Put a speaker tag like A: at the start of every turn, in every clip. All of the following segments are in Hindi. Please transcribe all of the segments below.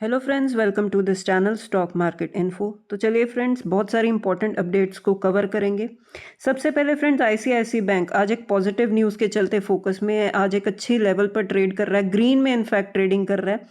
A: Hello friends, welcome to this channel stock market info. तो चलिए फ्रेंड्स, बहुत सारी इंपॉर्टेंट अपडेट्स को कवर करेंगे। सबसे पहले फ्रेंड्स, आईसीआईसी बैंक आज एक पॉजिटिव न्यूज़ के चलते फोकस में है। आज एक अच्छी लेवल पर ट्रेड कर रहा है, ग्रीन में इनफैक्ट ट्रेडिंग कर रहा है।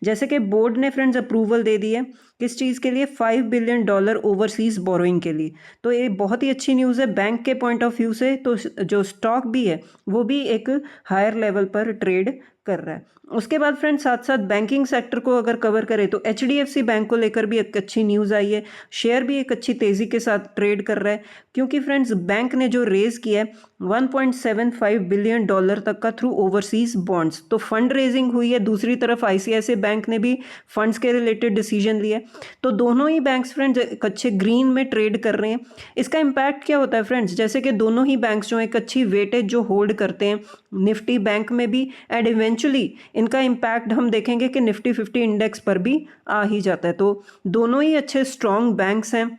A: जैसे कि बोर्ड ने फ्रेंड्स अप्रूवल दे दी है किस चीज़ के लिए, $5 बिलियन ओवरसीज बोरोइंग के लिए। तो ये बहुत ही अच्छी न्यूज़ है बैंक के पॉइंट ऑफ व्यू से। तो जो स्टॉक भी है वो भी एक हायर लेवल पर ट्रेड कर रहा है। उसके बाद फ्रेंड्स, साथ साथ बैंकिंग सेक्टर को अगर कवर करें तो एचडीएफसी बैंक को लेकर भी एक अच्छी न्यूज़ आई है। शेयर भी एक अच्छी तेज़ी के साथ ट्रेड कर रहा है, क्योंकि फ्रेंड्स बैंक ने जो रेज किया है $1.75 बिलियन तक का थ्रू ओवरसीज बॉन्ड्स, तो फंड रेजिंग हुई है। दूसरी तरफ आईसीआईसी बैंक ने भी फंड्स के रिलेटेड डिसीजन लिए। तो दोनों ही बैंक्स फ्रेंड्स एक अच्छे ग्रीन में ट्रेड कर रहे हैं। इसका इम्पैक्ट क्या होता है फ्रेंड्स, जैसे कि दोनों ही बैंक्स जो एक अच्छी वेटेज जो होल्ड करते हैं निफ्टी बैंक में भी, एंड इवेंचुअली इनका इम्पैक्ट हम देखेंगे कि निफ्टी 50 इंडेक्स पर भी आ ही जाता है। तो दोनों ही अच्छे स्ट्रॉन्ग बैंक्स हैं,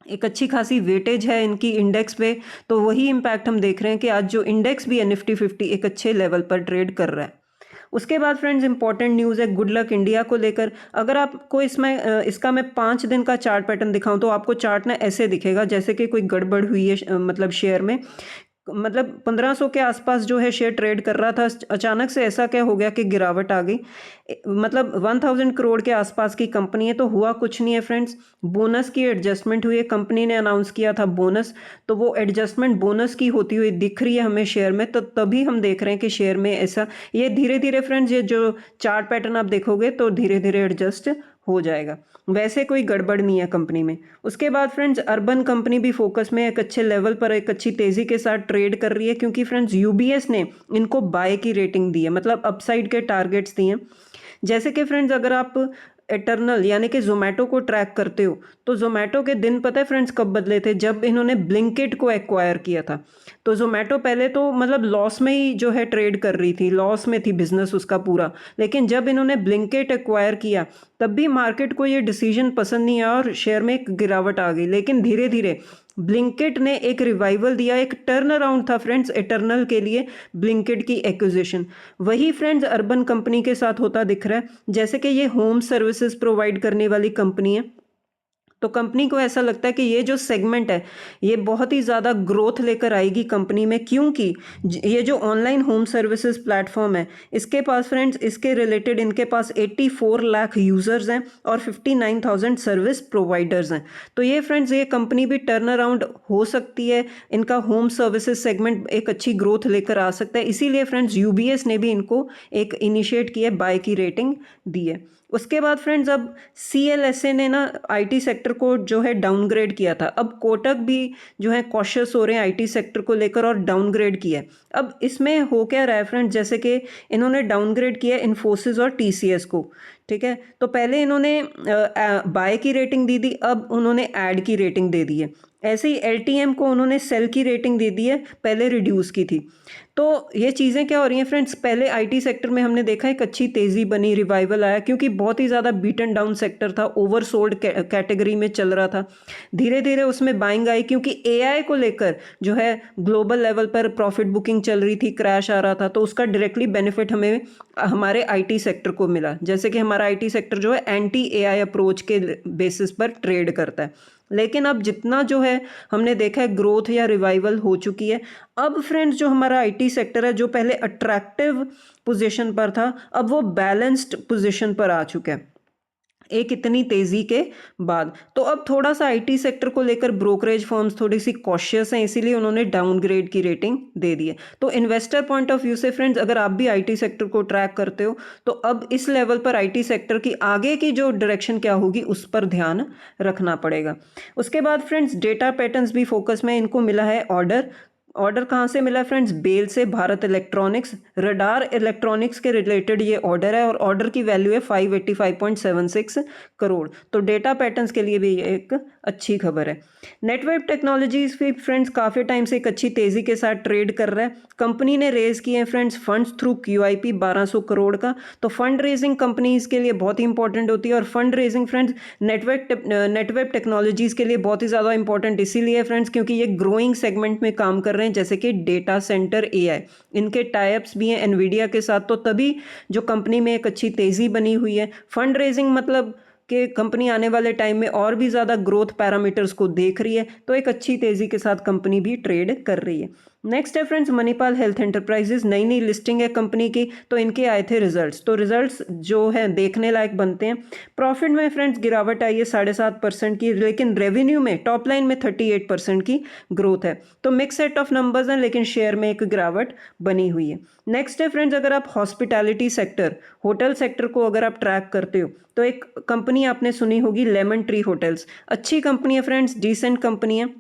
A: एक अच्छी खासी वेटेज है इनकी इंडेक्स पे। तो वही इम्पैक्ट हम देख रहे हैं कि आज जो इंडेक्स भी है निफ्टी 50 एक अच्छे लेवल पर ट्रेड कर रहा है। उसके बाद फ्रेंड्स, इंपॉर्टेंट न्यूज़ है गुड लक इंडिया को लेकर। अगर आपको इसका मैं 5 दिन का चार्ट पैटर्न दिखाऊं तो आपको चार्ट ना ऐसे दिखेगा जैसे कि कोई गड़बड़ हुई है, मतलब शेयर में। मतलब 1500 के आसपास जो है शेयर ट्रेड कर रहा था, अचानक से ऐसा क्या हो गया कि गिरावट आ गई। मतलब 1000 करोड़ के आसपास की कंपनी है, तो हुआ कुछ नहीं है फ्रेंड्स। बोनस की एडजस्टमेंट हुई है, कंपनी ने अनाउंस किया था बोनस, तो वो एडजस्टमेंट बोनस की होती हुई दिख रही है हमें शेयर में। तो तभी हम देख रहे हैं कि शेयर में ऐसा, ये धीरे धीरे फ्रेंड्स, ये जो चार्ट पैटर्न आप देखोगे तो धीरे धीरे एडजस्ट हो जाएगा। वैसे कोई गड़बड़ नहीं है कंपनी में। उसके बाद फ्रेंड्स, अर्बन कंपनी भी फोकस में एक अच्छे लेवल पर एक अच्छी तेजी के साथ ट्रेड कर रही है, क्योंकि फ्रेंड्स यूबीएस ने इनको बाय की रेटिंग दी है, मतलब अपसाइड के टारगेट्स दिए हैं। जैसे कि फ्रेंड्स, अगर आप एटर्नल यानी कि जोमेटो को ट्रैक करते हो तो जोमेटो के दिन पता है फ्रेंड्स कब बदले थे, जब इन्होंने ब्लिंकिट को एक्वायर किया था। तो जोमेटो पहले तो मतलब लॉस में ही जो है ट्रेड कर रही थी, लॉस में थी बिजनेस उसका पूरा। लेकिन जब इन्होंने ब्लिंकिट एक्वायर किया तब भी मार्केट को ये डिसीजन पसंद नहीं आया और शेयर में एक गिरावट आ गई। लेकिन धीरे धीरे ब्लिंकिट ने एक रिवाइवल दिया, एक टर्न अराउंड था फ्रेंड्स एटर्नल के लिए ब्लिंकिट की एक्विजिशन। वही फ्रेंड्स अर्बन कंपनी के साथ होता दिख रहा है। जैसे कि ये होम सर्विसेज प्रोवाइड करने वाली कंपनी है, तो कंपनी को ऐसा लगता है कि ये जो सेगमेंट है ये बहुत ही ज़्यादा ग्रोथ लेकर आएगी कंपनी में, क्योंकि ये जो ऑनलाइन होम सर्विसेज प्लेटफॉर्म है इसके पास फ्रेंड्स, इसके रिलेटेड इनके पास 84 लाख यूज़र्स हैं और 59,000 सर्विस प्रोवाइडर्स हैं। तो ये फ्रेंड्स, ये कंपनी भी टर्न अराउंड हो सकती है, इनका होम सर्विसेज सेगमेंट एक अच्छी ग्रोथ लेकर आ सकता है। इसीलिए फ्रेंड्स यूबीएस ने भी इनको एक इनिशिएट किया, बाय की रेटिंग दी है। उसके बाद फ्रेंड्स, अब सीएलएसए ने ना आईटी सेक्टर को जो है डाउनग्रेड किया था। अब कोटक भी जो है कॉशियस हो रहे हैं आईटी सेक्टर को लेकर और डाउनग्रेड किया है। अब इसमें हो क्या रहा है फ्रेंड्स, जैसे कि इन्होंने डाउनग्रेड किया इन्फोसिस और टीसीएस को, ठीक है। तो पहले इन्होंने बाय की रेटिंग दी थी, अब उन्होंने ऐड की रेटिंग दे दी है। ऐसे ही एलटीएम को उन्होंने सेल की रेटिंग दे दी है, पहले रिड्यूस की थी। तो ये चीज़ें क्या हो रही हैं फ्रेंड्स, पहले आईटी सेक्टर में हमने देखा एक अच्छी तेज़ी बनी, रिवाइवल आया, क्योंकि बहुत ही ज़्यादा बीटन डाउन सेक्टर था, ओवरसोल्ड कैटेगरी में चल रहा था। धीरे धीरे उसमें बाइंग आई, क्योंकि एआई को लेकर जो है ग्लोबल लेवल पर प्रॉफिट बुकिंग चल रही थी, क्रैश आ रहा था, तो उसका डायरेक्टली बेनिफिट हमें हमारे आईटी सेक्टर को मिला। जैसे कि हमारा आईटी सेक्टर जो है एंटी एआई अप्रोच के बेसिस पर ट्रेड करता है। लेकिन अब जितना जो है हमने देखा है ग्रोथ या रिवाइवल हो चुकी है। अब फ्रेंड्स, जो हमारा आईटी सेक्टर है जो पहले अट्रैक्टिव पोजीशन पर था, अब वो बैलेंस्ड पोजीशन पर आ चुका है एक इतनी तेजी के बाद। तो अब थोड़ा सा आईटी सेक्टर को लेकर ब्रोकरेज फर्म्स थोड़ी सी कॉशियस हैं, इसीलिए उन्होंने डाउनग्रेड की रेटिंग दे दी है। तो इन्वेस्टर पॉइंट ऑफ व्यू से फ्रेंड्स, अगर आप भी आईटी सेक्टर को ट्रैक करते हो तो अब इस लेवल पर आईटी सेक्टर की आगे की जो डायरेक्शन क्या होगी उस पर ध्यान रखना पड़ेगा। उसके बाद फ्रेंड्स, डेटा पैटर्न्स भी फोकस में, इनको मिला है ऑर्डर। ऑर्डर कहाँ से मिला है फ्रेंड्स, बेल से, भारत इलेक्ट्रॉनिक्स, रडार इलेक्ट्रॉनिक्स के रिलेटेड ये ऑर्डर है और ऑर्डर की वैल्यू है 585.76 करोड़। तो डेटा पैटर्न्स के लिए भी ये एक अच्छी खबर है। नेटवर्क टेक्नोलॉजीज भी फ्रेंड्स काफ़ी टाइम से एक अच्छी तेज़ी के साथ ट्रेड कर रहा है। कंपनी ने रेज किए हैं friends funds through QIP 1200 crore का। तो फंड रेजिंग कंपनीज के लिए बहुत ही इंपॉर्टेंट होती है, और fund raising friends network technologies के लिए बहुत ही ज़्यादा इंपॉर्टेंट इसीलिए फ्रेंड्स क्योंकि ये ग्रोइंग सेगमेंट में काम कर रहे हैं। हैं, जैसे कि डेटा सेंटर एआई, इनके टाइप्स भी हैं एनवीडिया के साथ, तो तभी जो कंपनी में एक अच्छी तेज़ी बनी हुई है। फंड रेजिंग मतलब कि कंपनी आने वाले टाइम में और भी ज़्यादा ग्रोथ पैरामीटर्स को देख रही है, तो एक अच्छी तेज़ी के साथ कंपनी भी ट्रेड कर रही है। नेक्स्ट है फ्रेंड्स मणिपाल हेल्थ एंटरप्राइजेज, नई नई लिस्टिंग है कंपनी की, तो इनके आए थे रिजल्ट्स, तो रिजल्ट्स जो है देखने लायक बनते हैं। प्रॉफिट में फ्रेंड्स गिरावट आई है 7.5% की, लेकिन रेवेन्यू में टॉप लाइन में 38% की ग्रोथ है। तो मिक्स सेट ऑफ नंबर्स हैं, लेकिन शेयर में एक गिरावट बनी हुई है। नेक्स्ट है फ्रेंड्स, अगर आप हॉस्पिटैलिटी सेक्टर, होटल सेक्टर को अगर आप ट्रैक करते हो, तो एक कंपनी आपने सुनी होगी लेमन ट्री होटल्स, अच्छी कंपनी है फ्रेंड्स, डिसेंट कंपनी है।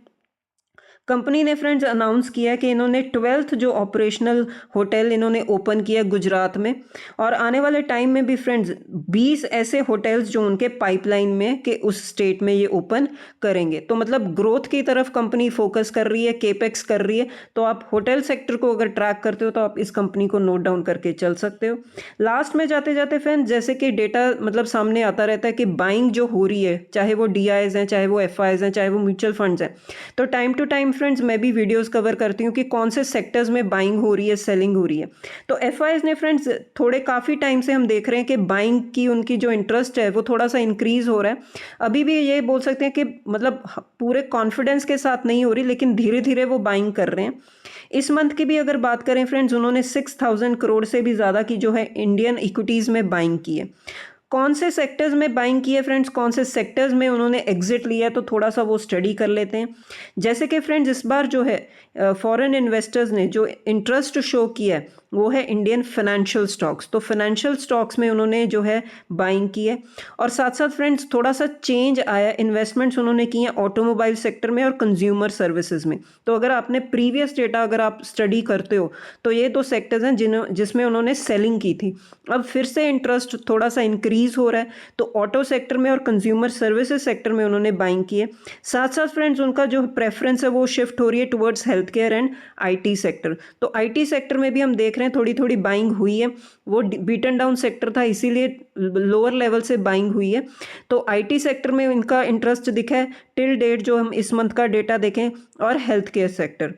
A: कंपनी ने फ्रेंड्स अनाउंस किया कि इन्होंने 12th जो ऑपरेशनल होटल इन्होंने ओपन किया गुजरात में, और आने वाले टाइम में भी फ्रेंड्स 20 ऐसे होटल्स जो उनके पाइपलाइन में कि उस स्टेट में ये ओपन करेंगे। तो मतलब ग्रोथ की तरफ कंपनी फोकस कर रही है, केपेक्स कर रही है। तो आप होटल सेक्टर को अगर ट्रैक करते हो तो आप इस कंपनी को नोट डाउन करके चल सकते हो। लास्ट में जाते जाते फ्रेंड्स, जैसे कि डेटा मतलब सामने आता रहता है कि बाइंग जो हो रही है, चाहे वो डीआईज हैं, चाहे वो एफआईज हैं, चाहे वो म्यूचुअल फंड्स हैं, तो टाइम टू टाइम फ्रेंड्स मैं भी वीडियोस कवर करती हूँ कि कौन से सेक्टर्स में बाइंग हो रही है, सेलिंग हो रही है। तो एफआईज ने फ्रेंड्स थोड़े काफ़ी टाइम से हम देख रहे हैं कि बाइंग की उनकी जो इंटरेस्ट है वो थोड़ा सा इंक्रीज हो रहा है। अभी भी ये बोल सकते हैं कि मतलब पूरे कॉन्फिडेंस के साथ नहीं हो रही, लेकिन धीरे धीरे वो बाइंग कर रहे हैं। इस मंथ की भी अगर बात करें फ्रेंड्स, उन्होंने 6000 करोड़ से भी ज़्यादा की जो है इंडियन इक्विटीज़ में बाइंग की है। कौन से सेक्टर्स में बाइंग की है फ्रेंड्स, कौन से सेक्टर्स में उन्होंने एग्जिट लिया है, तो थोड़ा सा वो स्टडी कर लेते हैं। जैसे कि फ्रेंड्स इस बार जो है फॉरेन इन्वेस्टर्स ने जो इंटरेस्ट शो किया है वो है इंडियन फाइनेंशियल स्टॉक्स, तो फाइनेंशियल स्टॉक्स में उन्होंने जो है बाइंग की है। और साथ साथ फ्रेंड्स थोड़ा सा चेंज आया, इन्वेस्टमेंट्स उन्होंने की हैं ऑटोमोबाइल सेक्टर में और कंज्यूमर सर्विसेज में। तो अगर आपने प्रीवियस डेटा अगर आप स्टडी करते हो तो ये दो सेक्टर्स हैं जिसमें उन्होंने सेलिंग की थी। अब फिर से इंटरेस्ट थोड़ा सा इंक्रीज हो रहा है, तो ऑटो सेक्टर में और कंज्यूमर सर्विसेज सेक्टर में उन्होंने बाइंग की है। साथ साथ फ्रेंड्स उनका जो प्रेफरेंस है वो शिफ्ट हो रही है towards health care and IT sector. तो आईटी सेक्टर में भी हम देख रहे हैं थोड़ी थोड़ी बाइंग हुई है, वो बीटन डाउन सेक्टर था इसीलिए लोअर लेवल से बाइंग हुई है। तो आईटी सेक्टर में इनका इंटरेस्ट दिखा है टिल डेट जो हम इस मंथ का डेटा देखें, और हेल्थ केयर सेक्टर।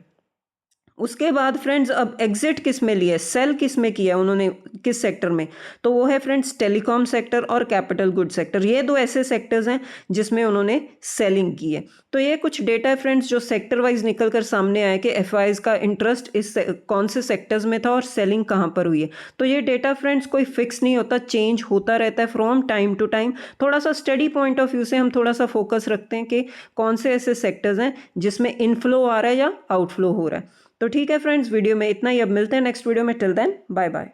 A: उसके बाद फ्रेंड्स अब एग्जिट किस में लिया है, सेल किस में किया उन्होंने, किस सेक्टर में, तो वो है फ्रेंड्स टेलीकॉम सेक्टर और कैपिटल गुड सेक्टर। ये दो ऐसे सेक्टर्स हैं जिसमें उन्होंने सेलिंग की है। तो ये कुछ डेटा है फ्रेंड्स जो सेक्टर वाइज निकल कर सामने आया कि एफआईज का इंटरेस्ट इस कौन से सेक्टर्स में था और सेलिंग कहाँ पर हुई है। तो ये डेटा फ्रेंड्स कोई फिक्स नहीं होता, चेंज होता रहता है फ्रॉम टाइम टू टाइम। थोड़ा सा स्टडी पॉइंट ऑफ व्यू से हम थोड़ा सा फोकस रखते हैं कि कौन से ऐसे सेक्टर्स हैं जिसमें इनफ्लो आ रहा है या आउटफ्लो हो रहा है। तो ठीक है फ्रेंड्स, वीडियो में इतना ही, अब मिलते हैं नेक्स्ट वीडियो में। Till then bye bye.